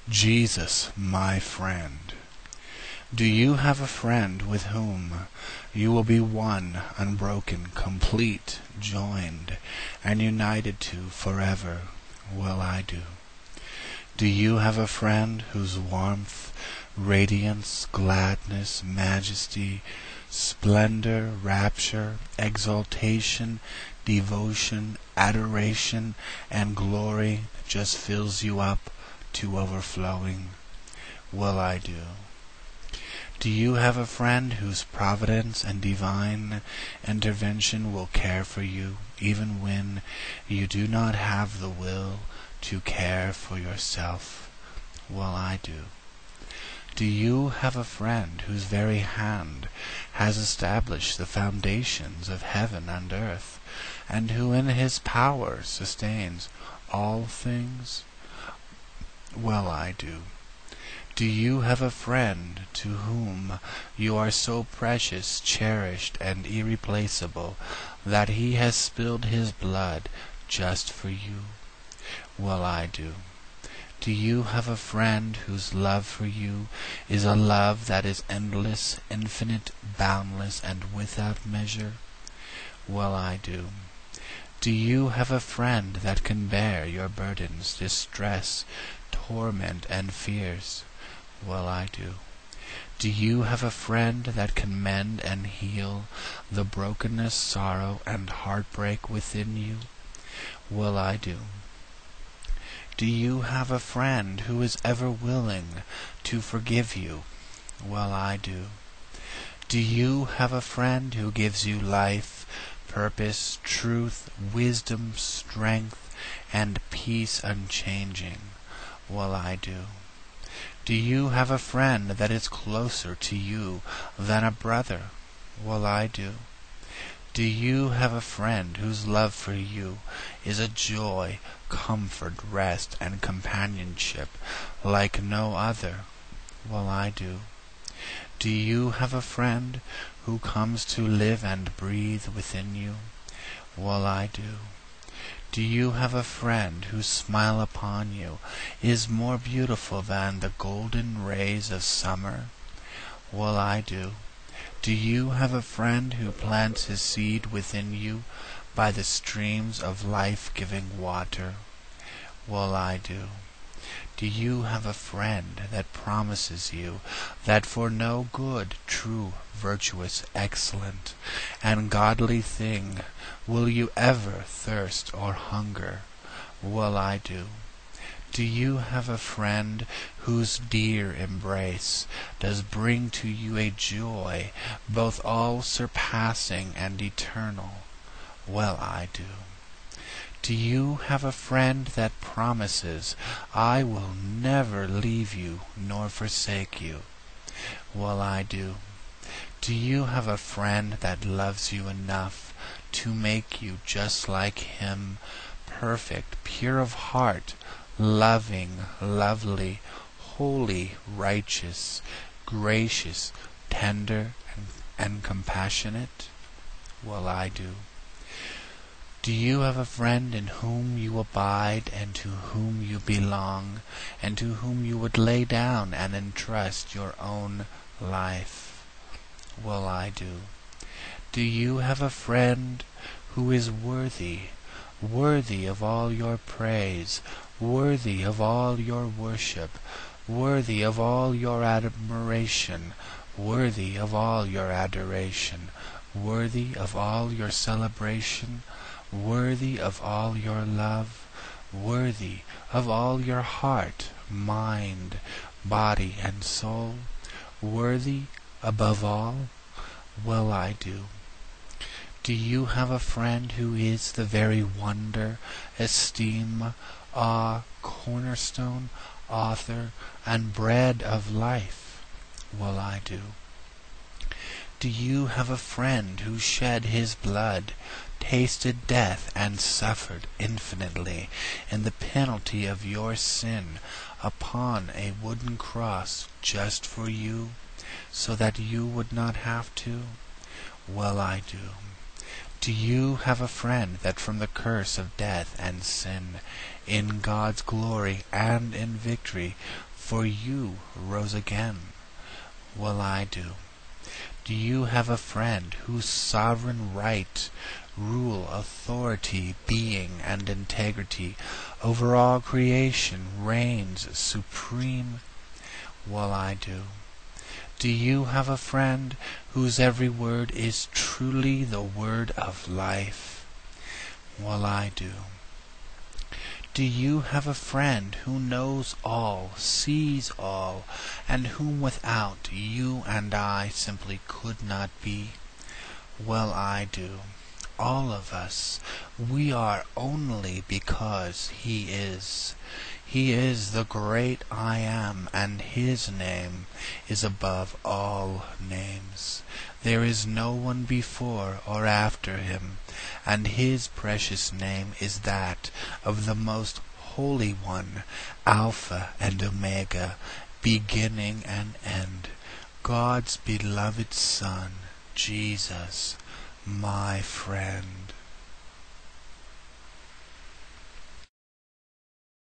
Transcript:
Jesus, my friend. Do you have a friend with whom you will be one, unbroken, complete, joined, and united to forever? Well, I do. Do you have a friend whose warmth, radiance, gladness, majesty, splendor, rapture, exaltation, devotion, adoration, and glory just fills you up to overflowing? Well, I do. Do you have a friend whose providence and divine intervention will care for you, even when you do not have the will to care for yourself? Well, I do. Do you have a friend whose very hand has established the foundations of heaven and earth, and who in his power sustains all things? Well, I do. Do you have a friend to whom you are so precious, cherished, and irreplaceable that he has spilled his blood just for you? Well, I do. Do you have a friend whose love for you is a love that is endless, infinite, boundless, and without measure? Well, I do. Do you have a friend that can bear your burdens, distress, torment, and fears? Well, I do. Do you have a friend that can mend and heal the brokenness, sorrow, and heartbreak within you? Well, I do. Do you have a friend who is ever willing to forgive you? Well, I do. Do you have a friend who gives you life, purpose, truth, wisdom, strength, and peace unchanging? Well, I do. Do you have a friend that is closer to you than a brother? Well, I do. Do you have a friend whose love for you is a joy, comfort, rest, and companionship like no other? Well, I do. Do you have a friend who comes to live and breathe within you? Well, I do. Do you have a friend whose smile upon you is more beautiful than the golden rays of summer? Well, I do. Do you have a friend who plants his seed within you by the streams of life-giving water? Well, I do. Do you have a friend that promises you that for no good, true, virtuous, excellent, and godly thing will you ever thirst or hunger? Well, I do. Do you have a friend whose dear embrace does bring to you a joy both all-surpassing and eternal? Well, I do. Do you have a friend that promises, "I will never leave you nor forsake you"? Well, I do. Do you have a friend that loves you enough to make you just like him, perfect, pure of heart, loving, lovely, holy, righteous, gracious, tender, and compassionate? Well, I do. Do you have a friend in whom you abide, and to whom you belong, and to whom you would lay down and entrust your own life? Well, I do. Do you have a friend who is worthy, worthy of all your praise, worthy of all your worship, worthy of all your admiration, worthy of all your adoration, worthy of all your celebration, worthy of all your love, worthy of all your heart, mind, body, and soul, worthy above all? Well, I do. Do you have a friend who is the very wonder, esteem, awe, cornerstone, author, and bread of life? Well, I do. Do you have a friend who shed his blood, tasted death, and suffered infinitely in the penalty of your sin upon a wooden cross just for you, so that you would not have to? Well, I do. Do you have a friend that from the curse of death and sin, in God's glory and in victory, for you rose again. Well, I do. Do you have a friend whose sovereign right, rule, authority, being, and integrity over all creation reigns supreme? Well, I do. Do you have a friend whose every word is truly the word of life? Well, I do. Do you have a friend who knows all, sees all, and whom without you and I simply could not be? Well, I do. All of us, we are only because He is. He is the great I Am, and His name is above all names. There is no one before or after Him, and His precious name is that of the Most Holy One, Alpha and Omega, beginning and end, God's beloved Son, Jesus, my friend.